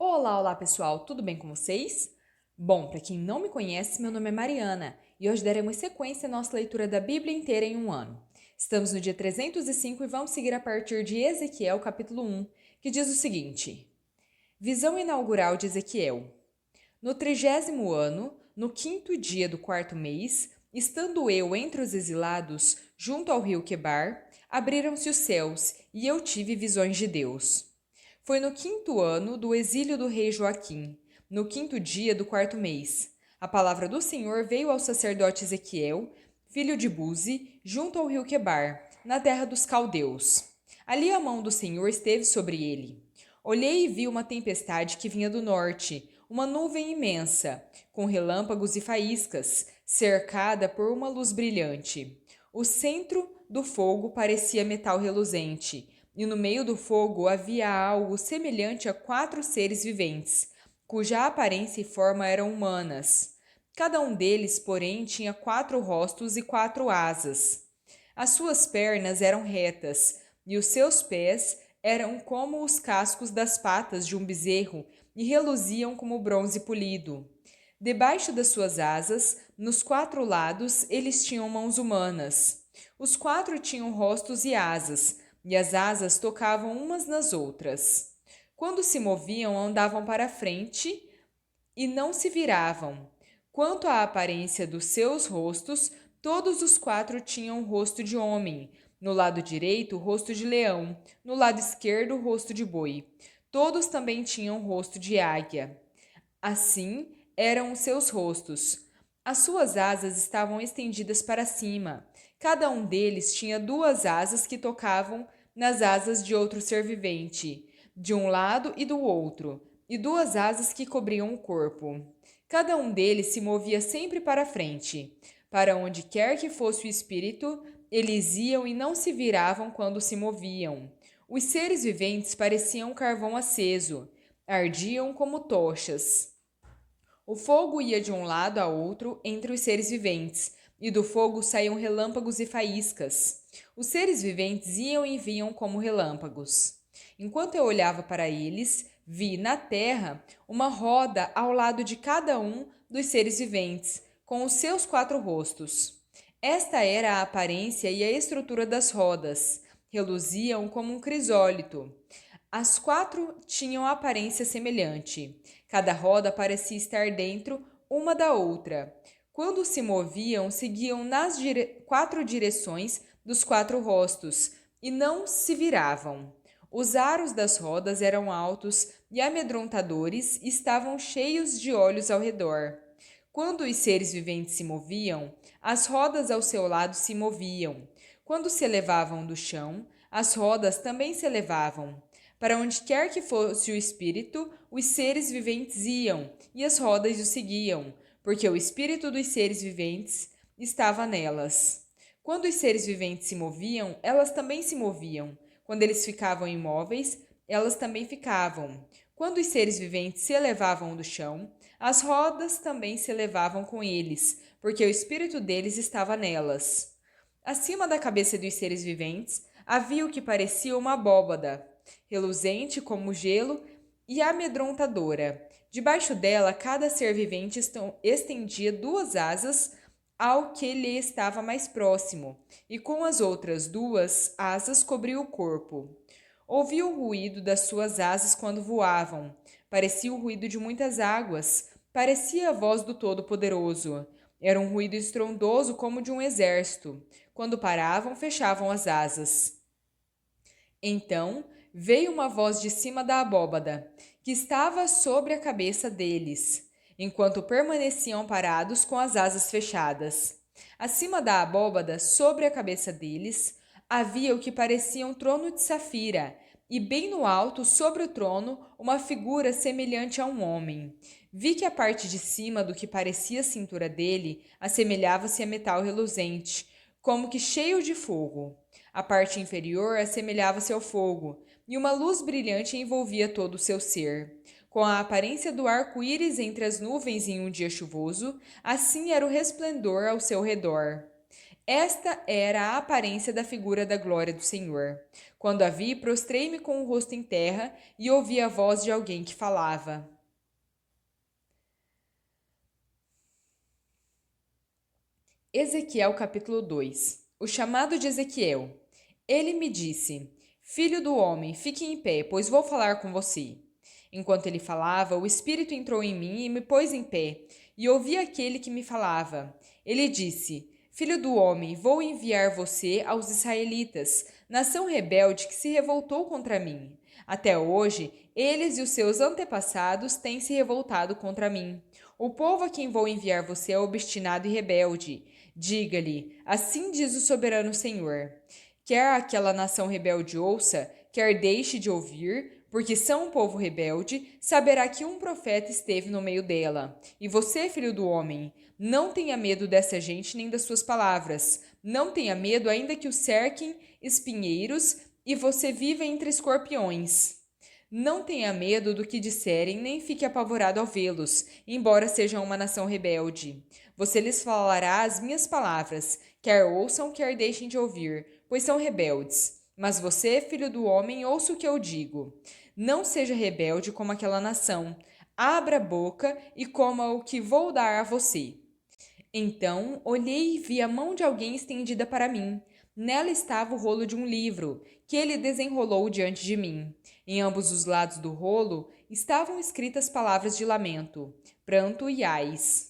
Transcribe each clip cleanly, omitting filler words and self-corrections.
Olá pessoal, tudo bem com vocês? Bom, para quem não me conhece, meu nome é Mariana e hoje daremos sequência à nossa leitura da Bíblia inteira em um ano. Estamos no dia 305 e vamos seguir a partir de Ezequiel, capítulo 1, que diz o seguinte: Visão inaugural de Ezequiel. No 30º ano, no 5º dia do 4º mês, estando eu entre os exilados, junto ao rio Quebar, abriram-se os céus e eu tive visões de Deus. Foi no 5º ano do exílio do rei Joaquim, no 5º dia do 4º mês. A palavra do Senhor veio ao sacerdote Ezequiel, filho de Buzi, junto ao rio Quebar, na terra dos caldeus. Ali a mão do Senhor esteve sobre ele. Olhei e vi uma tempestade que vinha do norte, uma nuvem imensa, com relâmpagos e faíscas, cercada por uma luz brilhante. O centro do fogo parecia metal reluzente, e no meio do fogo havia algo semelhante a 4 seres viventes, cuja aparência e forma eram humanas. Cada um deles, porém, tinha 4 rostos e 4 asas. As suas pernas eram retas, e os seus pés eram como os cascos das patas de um bezerro e reluziam como bronze polido. Debaixo das suas asas, nos 4 lados, eles tinham mãos humanas. Os 4 tinham rostos e as asas tocavam umas nas outras. Quando se moviam, andavam para frente e não se viravam. Quanto à aparência dos seus rostos, todos os 4 tinham o rosto de homem. No lado direito, o rosto de leão. No lado esquerdo, o rosto de boi. Todos também tinham o rosto de águia. Assim eram os seus rostos. As suas asas estavam estendidas para cima. Cada um deles tinha 2 asas que tocavam nas asas de outro ser vivente, de um lado e do outro, e 2 asas que cobriam o corpo. Cada um deles se movia sempre para frente. Para onde quer que fosse o espírito, eles iam e não se viravam quando se moviam. Os seres viventes pareciam carvão aceso, ardiam como tochas. O fogo ia de um lado a outro entre os seres viventes, e do fogo saíam relâmpagos e faíscas. Os seres viventes iam e vinham como relâmpagos. Enquanto eu olhava para eles, vi na terra uma roda ao lado de cada um dos seres viventes, com os seus 4 rostos. Esta era a aparência e a estrutura das rodas. Reluziam como um crisólito. As 4 tinham aparência semelhante. Cada roda parecia estar dentro uma da outra. Quando se moviam, seguiam nas 4 direções dos 4 rostos e não se viravam. Os aros das rodas eram altos e amedrontadores e estavam cheios de olhos ao redor. Quando os seres viventes se moviam, as rodas ao seu lado se moviam. Quando se elevavam do chão, as rodas também se elevavam. Para onde quer que fosse o espírito, os seres viventes iam, e as rodas o seguiam, porque o espírito dos seres viventes estava nelas. Quando os seres viventes se moviam, elas também se moviam. Quando eles ficavam imóveis, elas também ficavam. Quando os seres viventes se elevavam do chão, as rodas também se elevavam com eles, porque o espírito deles estava nelas. Acima da cabeça dos seres viventes havia o que parecia uma abóbada, reluzente como gelo e amedrontadora. Debaixo dela, cada ser vivente estendia 2 asas ao que lhe estava mais próximo, e com as outras 2 asas cobria o corpo. Ouvi o ruído das suas asas quando voavam. Parecia o ruído de muitas águas, parecia a voz do Todo-Poderoso. Era um ruído estrondoso como de um exército. Quando paravam, fechavam as asas. Então veio uma voz de cima da abóbada, que estava sobre a cabeça deles, enquanto permaneciam parados com as asas fechadas. Acima da abóbada, sobre a cabeça deles, havia o que parecia um trono de safira, e bem no alto, sobre o trono, uma figura semelhante a um homem. Vi que a parte de cima do que parecia a cintura dele assemelhava-se a metal reluzente, como que cheio de fogo. A parte inferior assemelhava-se ao fogo, e uma luz brilhante envolvia todo o seu ser. Com a aparência do arco-íris entre as nuvens em um dia chuvoso, assim era o resplendor ao seu redor. Esta era a aparência da figura da glória do Senhor. Quando a vi, prostrei-me com o rosto em terra e ouvi a voz de alguém que falava. Ezequiel capítulo 2. O chamado de Ezequiel. Ele me disse: Filho do homem, fique em pé, pois vou falar com você. Enquanto ele falava, o Espírito entrou em mim e me pôs em pé, e ouvi aquele que me falava. Ele disse: Filho do homem, vou enviar você aos israelitas, nação rebelde que se revoltou contra mim. Até hoje, eles e os seus antepassados têm se revoltado contra mim. O povo a quem vou enviar você é obstinado e rebelde. Diga-lhe: assim diz o soberano Senhor. Quer aquela nação rebelde ouça, quer deixe de ouvir, porque são um povo rebelde, saberá que um profeta esteve no meio dela. E você, filho do homem, não tenha medo dessa gente nem das suas palavras. Não tenha medo, ainda que o cerquem espinheiros e você viva entre escorpiões. Não tenha medo do que disserem, nem fique apavorado ao vê-los, embora sejam uma nação rebelde. Você lhes falará as minhas palavras, quer ouçam, quer deixem de ouvir, pois são rebeldes. Mas você, filho do homem, ouça o que eu digo. Não seja rebelde como aquela nação. Abra a boca e coma o que vou dar a você. Então olhei e vi a mão de alguém estendida para mim. Nela estava o rolo de um livro, que ele desenrolou diante de mim. Em ambos os lados do rolo estavam escritas palavras de lamento, pranto e ais.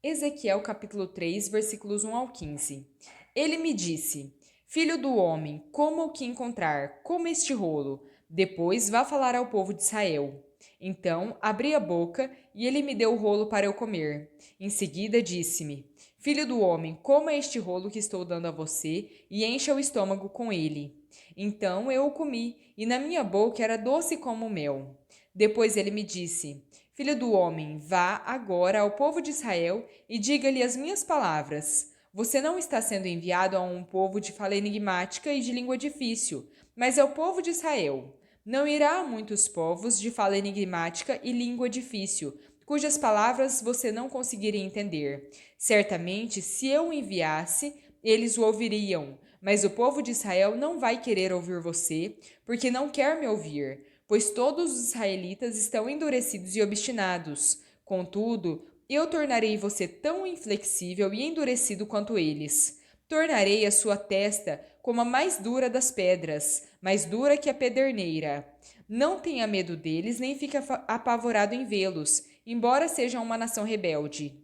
Ezequiel capítulo 3, versículos 1 ao 15. Ele me disse: Filho do homem, coma o que encontrar, coma este rolo. Depois vá falar ao povo de Israel. Então abri a boca e ele me deu o rolo para eu comer. Em seguida disse-me: Filho do homem, coma este rolo que estou dando a você e encha o estômago com ele. Então eu o comi, e na minha boca era doce como mel. Depois ele me disse: Filho do homem, vá agora ao povo de Israel e diga-lhe as minhas palavras. Você não está sendo enviado a um povo de fala enigmática e de língua difícil, mas ao povo de Israel. Não irá a muitos povos de fala enigmática e língua difícil, cujas palavras você não conseguiria entender. Certamente, se eu o enviasse, eles o ouviriam, mas o povo de Israel não vai querer ouvir você, porque não quer me ouvir, pois todos os israelitas estão endurecidos e obstinados. Contudo, eu tornarei você tão inflexível e endurecido quanto eles. Tornarei a sua testa como a mais dura das pedras, mais dura que a pederneira. Não tenha medo deles, nem fique apavorado em vê-los, embora sejam uma nação rebelde.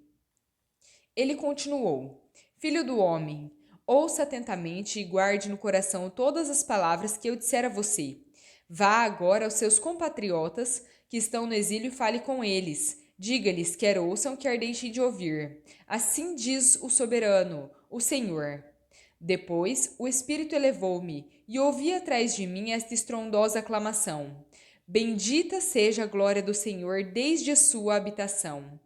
Ele continuou: Filho do homem, ouça atentamente e guarde no coração todas as palavras que eu disser a você. Vá agora aos seus compatriotas que estão no exílio e fale com eles. Diga-lhes, quer ouçam, quer deixem de ouvir. Assim diz o soberano, o Senhor. Depois o Espírito elevou-me e ouvi atrás de mim esta estrondosa aclamação: Bendita seja a glória do Senhor desde a sua habitação.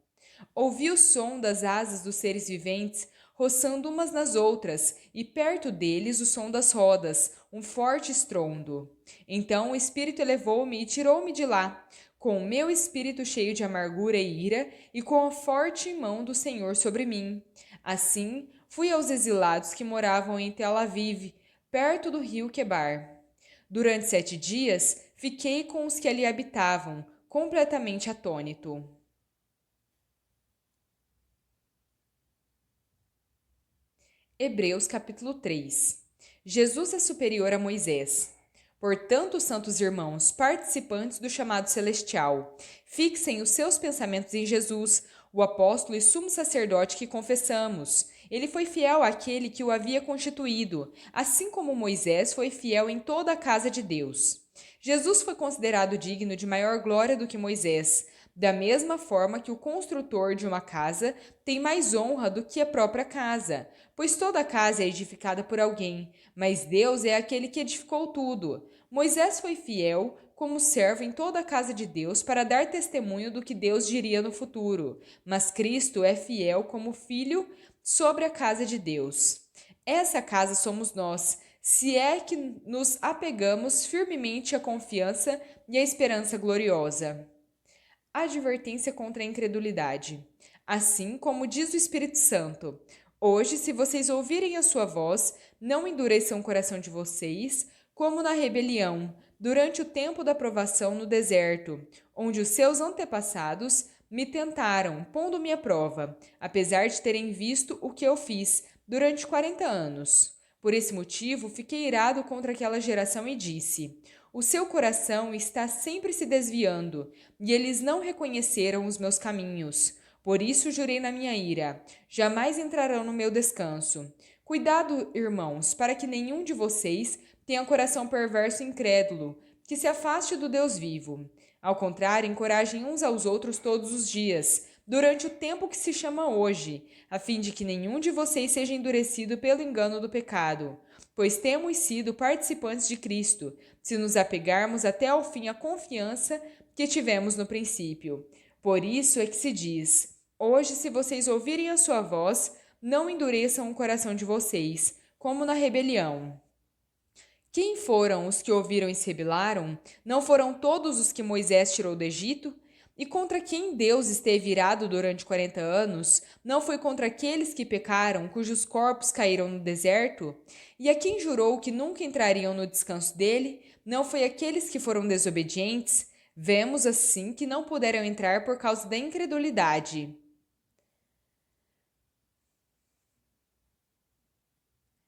Ouvi o som das asas dos seres viventes roçando umas nas outras, e perto deles o som das rodas, um forte estrondo. Então o Espírito elevou-me e tirou-me de lá, com o meu espírito cheio de amargura e ira, e com a forte mão do Senhor sobre mim. Assim, fui aos exilados que moravam em Tel Aviv, perto do rio Quebar. Durante 7 dias, fiquei com os que ali habitavam, completamente atônito. Hebreus capítulo 3. Jesus é superior a Moisés. Portanto, santos irmãos, participantes do chamado celestial, fixem os seus pensamentos em Jesus, o apóstolo e sumo sacerdote que confessamos. Ele foi fiel àquele que o havia constituído, assim como Moisés foi fiel em toda a casa de Deus. Jesus foi considerado digno de maior glória do que Moisés, da mesma forma que o construtor de uma casa tem mais honra do que a própria casa, pois toda casa é edificada por alguém, mas Deus é aquele que edificou tudo. Moisés foi fiel como servo em toda a casa de Deus para dar testemunho do que Deus diria no futuro, mas Cristo é fiel como filho sobre a casa de Deus. Essa casa somos nós, se é que nos apegamos firmemente à confiança e à esperança gloriosa. Advertência contra a incredulidade. Assim como diz o Espírito Santo: hoje, se vocês ouvirem a sua voz, não endureçam o coração de vocês, como na rebelião, durante o tempo da provação no deserto, onde os seus antepassados me tentaram, pondo-me à prova, apesar de terem visto o que eu fiz durante 40 anos. Por esse motivo, fiquei irado contra aquela geração e disse: o seu coração está sempre se desviando, e eles não reconheceram os meus caminhos. Por isso jurei na minha ira: jamais entrarão no meu descanso. Cuidado, irmãos, para que nenhum de vocês tenha coração perverso e incrédulo, que se afaste do Deus vivo. Ao contrário, encorajem uns aos outros todos os dias, durante o tempo que se chama hoje, a fim de que nenhum de vocês seja endurecido pelo engano do pecado. Pois temos sido participantes de Cristo, se nos apegarmos até ao fim à confiança que tivemos no princípio. Por isso é que se diz: hoje, se vocês ouvirem a sua voz, não endureçam o coração de vocês, como na rebelião. Quem foram os que ouviram e se rebelaram? Não foram todos os que Moisés tirou do Egito? E contra quem Deus esteve irado durante 40 anos? Não foi contra aqueles que pecaram, cujos corpos caíram no deserto? E a quem jurou que nunca entrariam no descanso dele? Não foi aqueles que foram desobedientes? Vemos assim que não puderam entrar por causa da incredulidade.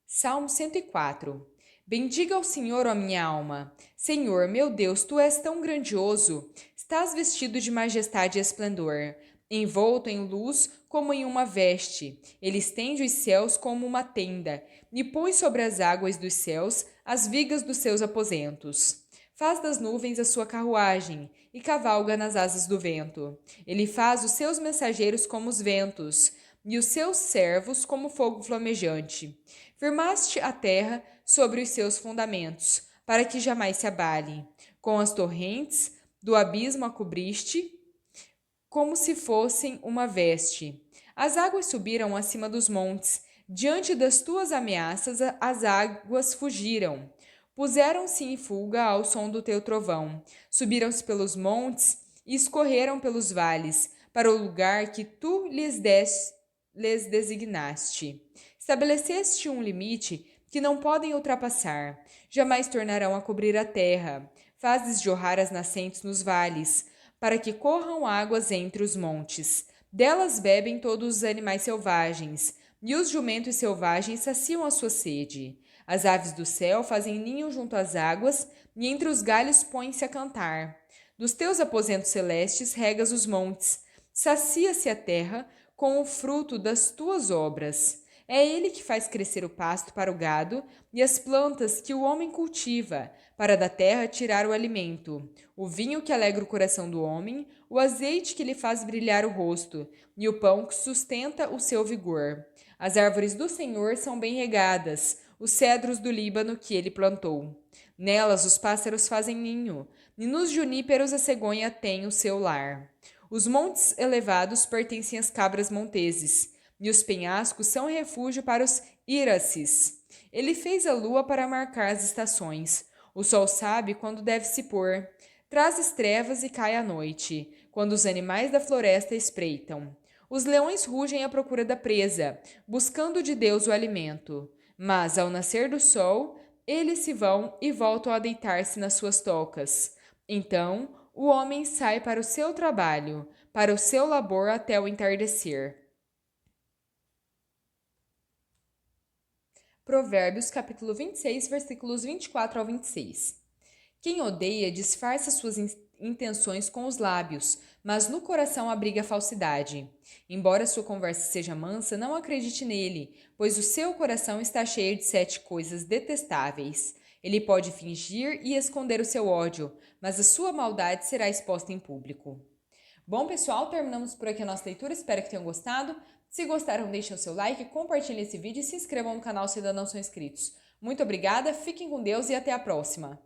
Salmo 104. Bendiga ao Senhor, ó minha alma. Senhor, meu Deus, tu és tão grandioso. Estás vestido de majestade e esplendor, envolto em luz como em uma veste. Ele estende os céus como uma tenda, e põe sobre as águas dos céus as vigas dos seus aposentos. Faz das nuvens a sua carruagem, e cavalga nas asas do vento. Ele faz os seus mensageiros como os ventos, e os seus servos como fogo flamejante. Firmaste a terra sobre os seus fundamentos, para que jamais se abale. Com as torrentes do abismo a cobriste, como se fossem uma veste. As águas subiram acima dos montes, diante das tuas ameaças as águas fugiram. Puseram-se em fuga ao som do teu trovão, subiram-se pelos montes e escorreram pelos vales, para o lugar que tu lhes designaste. Estabeleceste um limite que não podem ultrapassar. Jamais tornarão a cobrir a terra. Fazes jorrar as nascentes nos vales, para que corram águas entre os montes. Delas bebem todos os animais selvagens, e os jumentos selvagens saciam a sua sede. As aves do céu fazem ninho junto às águas, e entre os galhos põem-se a cantar. Dos teus aposentos celestes regas os montes. Sacia-se a terra com o fruto das tuas obras. É ele que faz crescer o pasto para o gado e as plantas que o homem cultiva, para da terra tirar o alimento, o vinho que alegra o coração do homem, o azeite que lhe faz brilhar o rosto, e o pão que sustenta o seu vigor. As árvores do Senhor são bem regadas, os cedros do Líbano que ele plantou. Nelas os pássaros fazem ninho, e nos juníperos a cegonha tem o seu lar. Os montes elevados pertencem às cabras monteses, e os penhascos são refúgio para os iracis. Ele fez a lua para marcar as estações. O sol sabe quando deve se pôr. Traz trevas e cai a noite, quando os animais da floresta espreitam. Os leões rugem à procura da presa, buscando de Deus o alimento. Mas, ao nascer do sol, eles se vão e voltam a deitar-se nas suas tocas. Então, o homem sai para o seu trabalho, para o seu labor até o entardecer. Provérbios, capítulo 26, versículos 24 ao 26. Quem odeia disfarça suas intenções com os lábios, mas no coração abriga a falsidade. Embora sua conversa seja mansa, não acredite nele, pois o seu coração está cheio de 7 coisas detestáveis. Ele pode fingir e esconder o seu ódio, mas a sua maldade será exposta em público. Bom, pessoal, terminamos por aqui a nossa leitura. Espero que tenham gostado. Se gostaram, deixem o seu like, compartilhem esse vídeo e se inscrevam no canal se ainda não são inscritos. Muito obrigada, fiquem com Deus e até a próxima!